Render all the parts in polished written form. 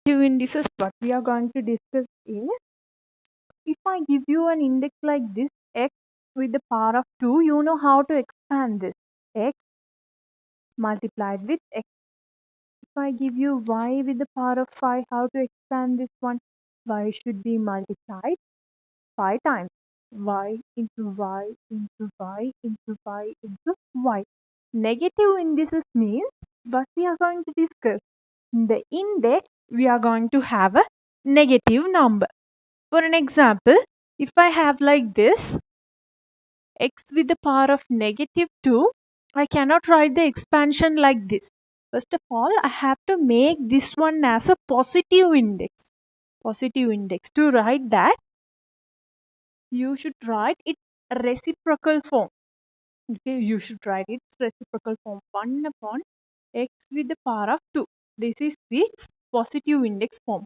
Two indices, what we are going to discuss is, if I give you an index like this, x with the power of 2, you know how to expand this. X multiplied with x. If I give you y with the power of 5, how to expand this one? Y should be multiplied 5 times. Y into y into y into y into y. Negative indices means what we are going to discuss. In the index, we are going to have a negative number. For an example, if I have like this, x with the power of negative 2, I cannot write the expansion like this. First of all, I have to make this one as a positive index. Positive index. To write that, you should write its reciprocal form. Okay, you should write its reciprocal form 1 upon x with the power of 2. This is its positive index form.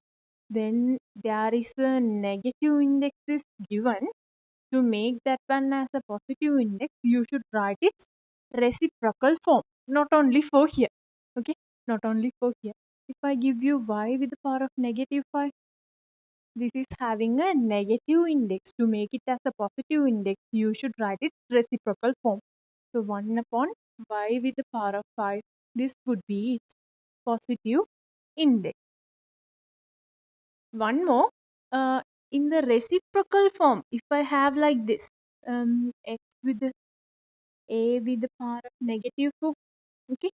Then there is a negative index is given. To make that one as a positive index, you should write its reciprocal form. Not only for here. Okay, not only for here. If I give you y with the power of negative 5, this is having a negative index. To make it as a positive index, you should write its reciprocal form. So 1 upon y with the power of 5, this would be its positive index. One more, in the reciprocal form, if I have like this, x with the a with the power of negative 4, okay,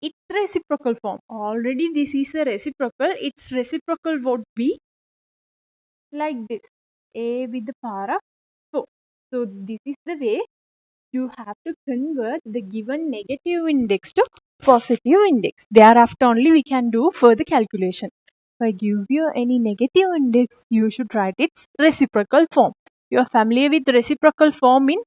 its reciprocal form. Already this is a reciprocal, its reciprocal would be like this, a with the power of 4. So this is the way you have to convert the given negative index to positive index. Thereafter only we can do further calculation. If I give you any negative index, you should write its reciprocal form. You are familiar with reciprocal form in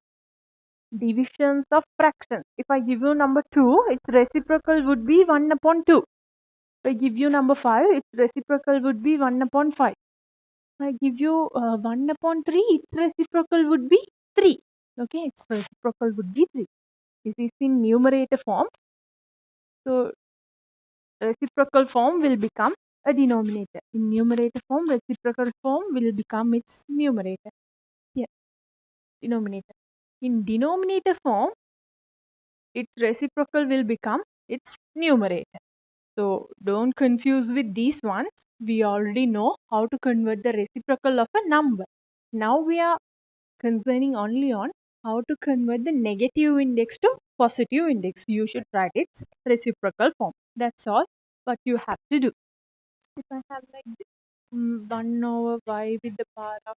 divisions of fractions. If I give you number 2, its reciprocal would be 1 upon 2. If I give you number 5, its reciprocal would be 1 upon 5. If I give you 1 upon 3, its reciprocal would be 3. Okay, its reciprocal would be 3. This is in numerator form. So reciprocal form will become a denominator. In numerator form, reciprocal form will become its numerator. Here, denominator. In denominator form, its reciprocal will become its numerator. So don't confuse with these ones. We already know how to convert the reciprocal of a number. Now we are concerning only on how to convert the negative index to positive index. You should write its reciprocal form. That's all what you have to do. If I have like this, 1 over y with the power of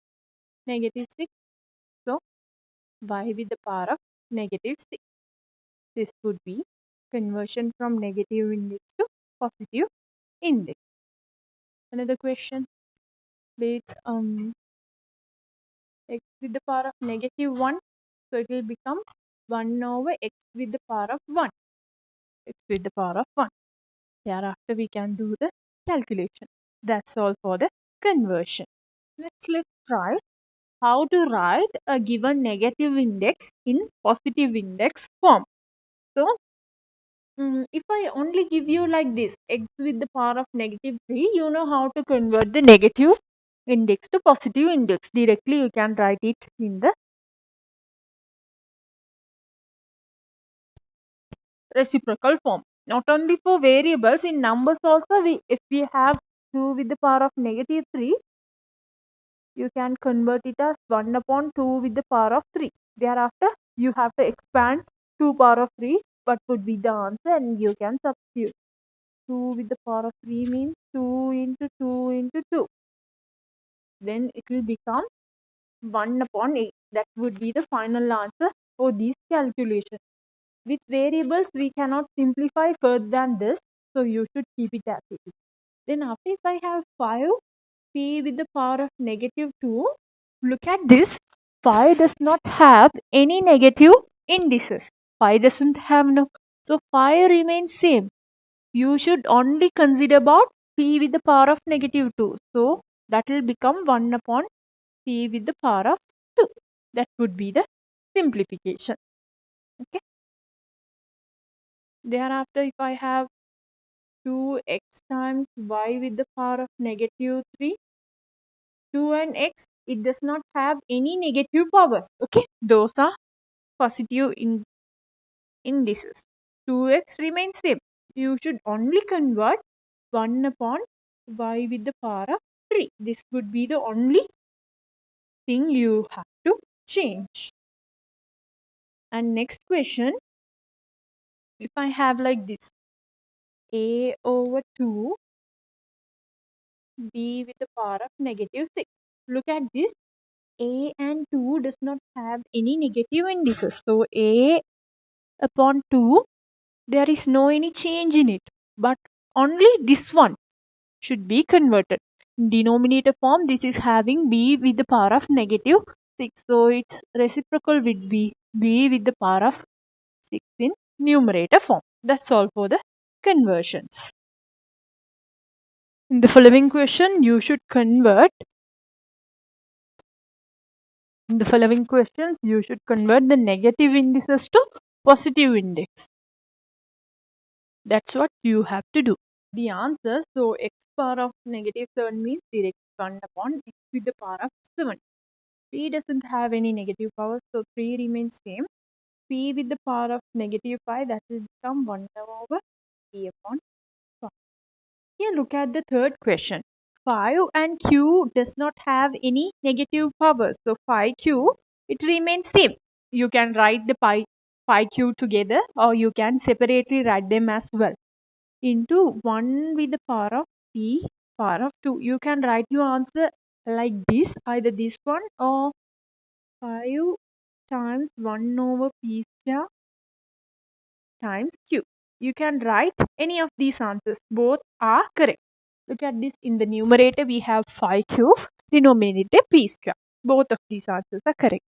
negative 6, so y with the power of negative 6. This would be conversion from negative index to positive index. Another question with x with the power of negative 1, so it will become 1 over x with the power of 1. X with the power of 1. Thereafter we can do the calculation. That's all for the conversion. Let's try how to write a given negative index in positive index form. So if I only give you like this, x with the power of negative 3, you know how to convert the negative index to positive index. Directly you can write it in the reciprocal form. Not only for variables, in numbers also, if we have 2 with the power of negative 3, you can convert it as 1 upon 2 with the power of 3. Thereafter, you have to expand 2 power of 3. What would be the answer? And you can substitute. 2 with the power of 3 means 2 into 2 into 2. Then it will become 1 upon 8. That would be the final answer for these calculations. With variables, we cannot simplify further than this. So you should keep it as it is. Then after, if I have 5 p with the power of negative 2, look at this. 5 does not have any negative indices. 5 doesn't have no. So 5 remains same. You should only consider about p with the power of negative 2. So that will become 1 upon p with the power of 2. That would be the simplification. Okay. Thereafter, if I have 2x times y with the power of negative 3. 2 and x, it does not have any negative powers. Okay, those are positive indices. 2x remains same. You should only convert 1 upon y with the power of 3. This would be the only thing you have to change. And next question, if I have like this, a over 2 b with the power of negative 6. Look at this, a and 2 does not have any negative indices. So a upon 2, there is no any change in it. But only this one should be converted. In denominator form, this is having b with the power of negative 6. So its reciprocal would be b with the power of 6 in numerator form. That's all for the conversions. In the following question, you should convert the negative indices to positive index. That's what you have to do. The answer, so x power of negative 7 means direct 1 upon x with the power of 7. 3 doesn't have any negative powers, so 3 remains same. P with the power of negative 5, that will become 1 over p upon 5. Here look at the third question. 5 and q does not have any negative powers, so 5q, it remains same. You can write the 5q together, or you can separately write them as well, into 1 with the power of p power of 2. You can write your answer like this, either this one or 5 times 1 over p square times q. You can write any of these answers. Both are correct. Look at this. In the numerator, we have 5q, denominator p square. Both of these answers are correct.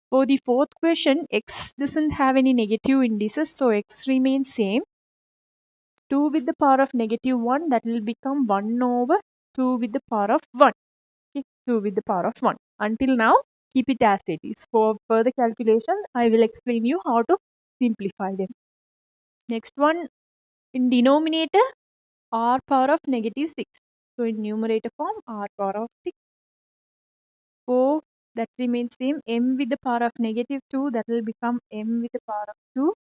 For the fourth question, x doesn't have any negative indices, so x remains same. 2 with the power of negative 1, that will become 1 over 2 with the power of 1. Okay, 2 with the power of 1. Until now, keep it as it is. For further calculation, I will explain you how to simplify them. Next one, in denominator, r power of negative 6. So in numerator form, r power of 6. 4, that remains same. M with the power of negative 2, that will become m with the power of 2.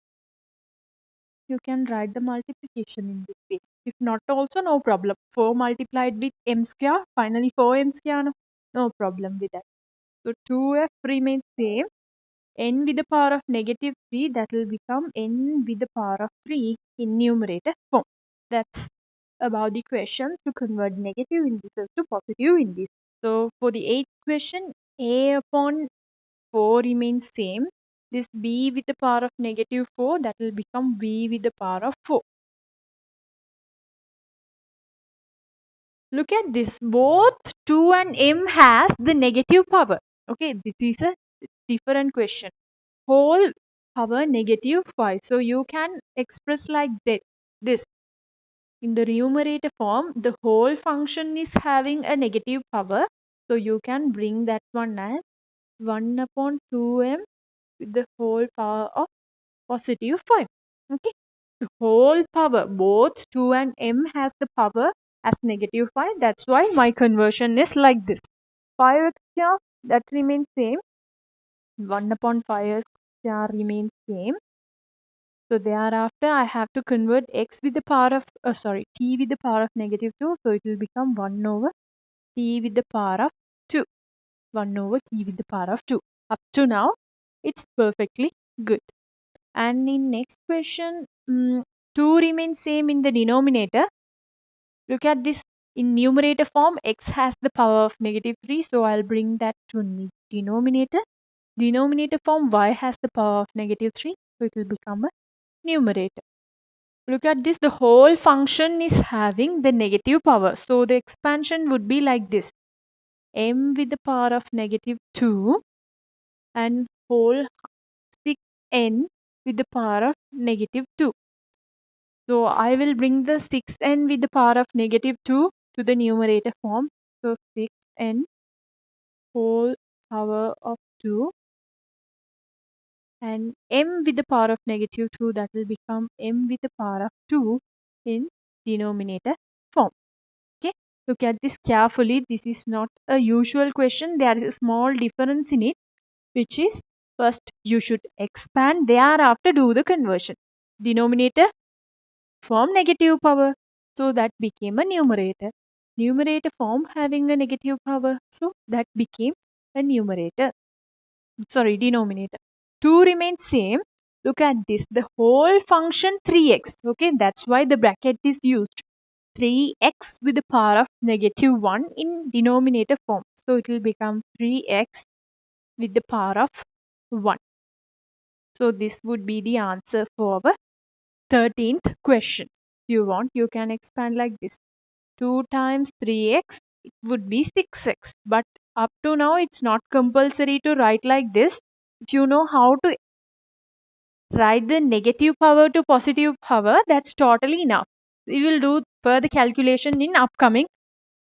You can write the multiplication in this way. If not also, no problem. 4 multiplied with m square, finally 4m square, no problem with that. So 2f remains same. N with the power of negative 3, that will become n with the power of 3 in numerator form. That's about the question to convert negative indices to positive indices. So for the eighth question, a upon 4 remains same. This b with the power of negative 4, that will become b with the power of 4. Look at this. Both 2 and m has the negative power. Okay, this is a different question. Whole power negative 5. So you can express like this. In the numerator form, the whole function is having a negative power. So you can bring that one as 1 upon 2m with the whole power of positive 5. Okay. The whole power, both 2 and m has the power as negative 5. That's why my conversion is like this. 5x square, that remains same. 1 upon 5x square remains same. So thereafter, I have to convert x with the power of, t with the power of negative 2. So it will become 1 over t with the power of 2. 1 over t with the power of 2. Up to now, it's perfectly good. And in next question, 2 remains same in the denominator. Look at this. In numerator form, x has the power of negative 3. So I'll bring that to denominator. Denominator form, y has the power of negative 3. So it will become a numerator. Look at this. The whole function is having the negative power. So the expansion would be like this. M with the power of negative 2 and whole 6n with the power of negative 2. So I will bring the 6n with the power of negative 2 to the numerator form. So 6n whole power of 2 and m with the power of negative 2, that will become m with the power of 2 in denominator form. Okay, look at this carefully. This is not a usual question. There is a small difference in it, which is first you should expand, thereafter do the conversion. Denominator form negative power, so that became a numerator. Numerator form having a negative power, so that became a numerator. Sorry, denominator. 2 remains same. Look at this. The whole function 3x. Okay, that's why the bracket is used. 3x with the power of negative 1 in denominator form. So it will become 3x with the power of 1. So this would be the answer for our 13th question. If you want, you can expand like this. 2 times 3x, it would be 6x. But up to now, it's not compulsory to write like this. If you know how to write the negative power to positive power, that's totally enough. We will do further calculation in upcoming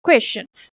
questions.